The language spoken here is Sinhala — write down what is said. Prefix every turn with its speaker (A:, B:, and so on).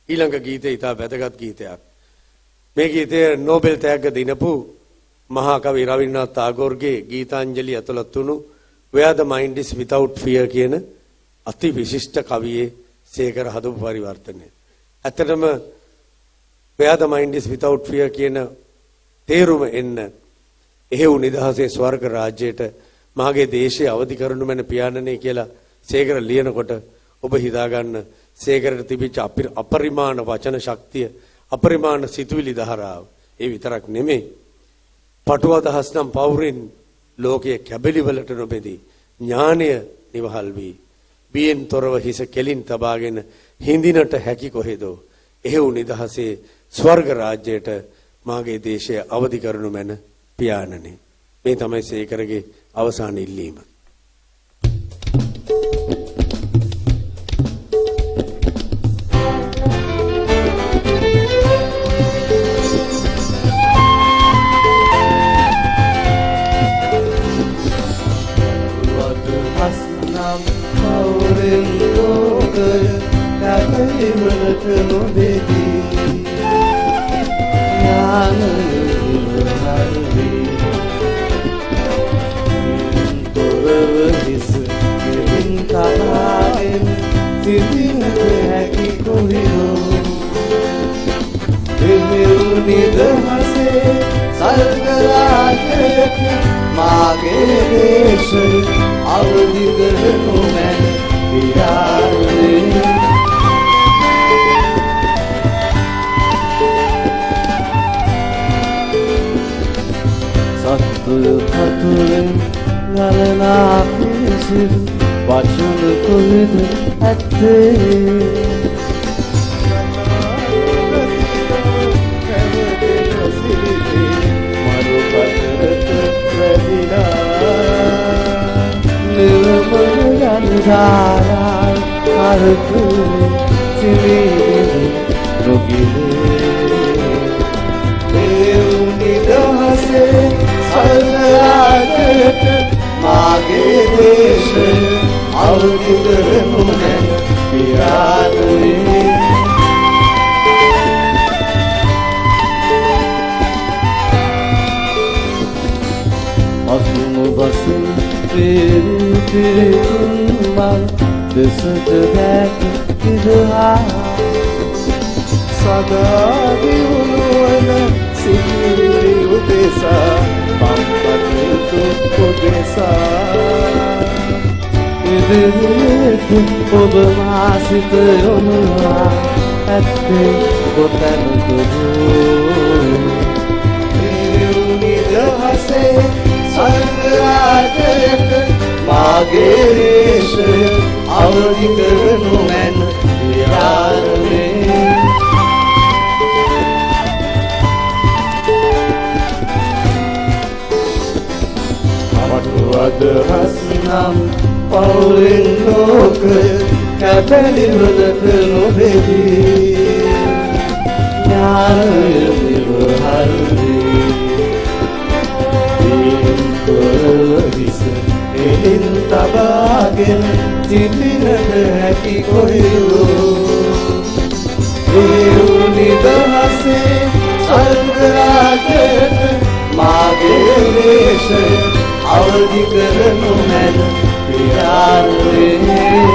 A: ඊළඟ ගීතය ඉතා වැදගත් ගීතයක්. මේ ගීතය නෝබෙල් තෑග්ග දිනපු මහා කවි රවීන්ද්‍රනාත් tagore ගීතාංජලි ඇතුළත් වුණු Where the Mind is Without Fear කියන අති විශිෂ්ට කවියේ සේකර හදපු පරිවර්තනය. ඇත්තටම Where the Mind is Without Fear කියන තේරුම එන්න එහෙව් නිදහසේ ස්වර්ග රාජ්‍යයට මාගේ දේශය අවදි කරනු මැන පියාණනේ කියලා සේකර ලියනකොට ඔබ හිතා ගන්න සේකරට තිබිච්ච අපරිමාණ වචන ශක්තිය අපරිමාණ සිතුවිලි ධාරාව ඒ විතරක් නෙමෙයි පටුව අදහස් නම් පවුරින් ලෝකයේ කැබලි වලට නොබෙදී ඥානය නිවහල් වී බියෙන් තොරව හිස කෙලින් තබාගෙන හිඳිනට හැකි කොහෙදෝ එහෙව් නිදහසේ ස්වර්ග රාජ්‍යයට මාගේ දේශය අවදි කරනු මැන පියාණනේ මේ තමයි සේකරගේ අවසාන ඉල්ලීම.
B: I'll be good, no man, we are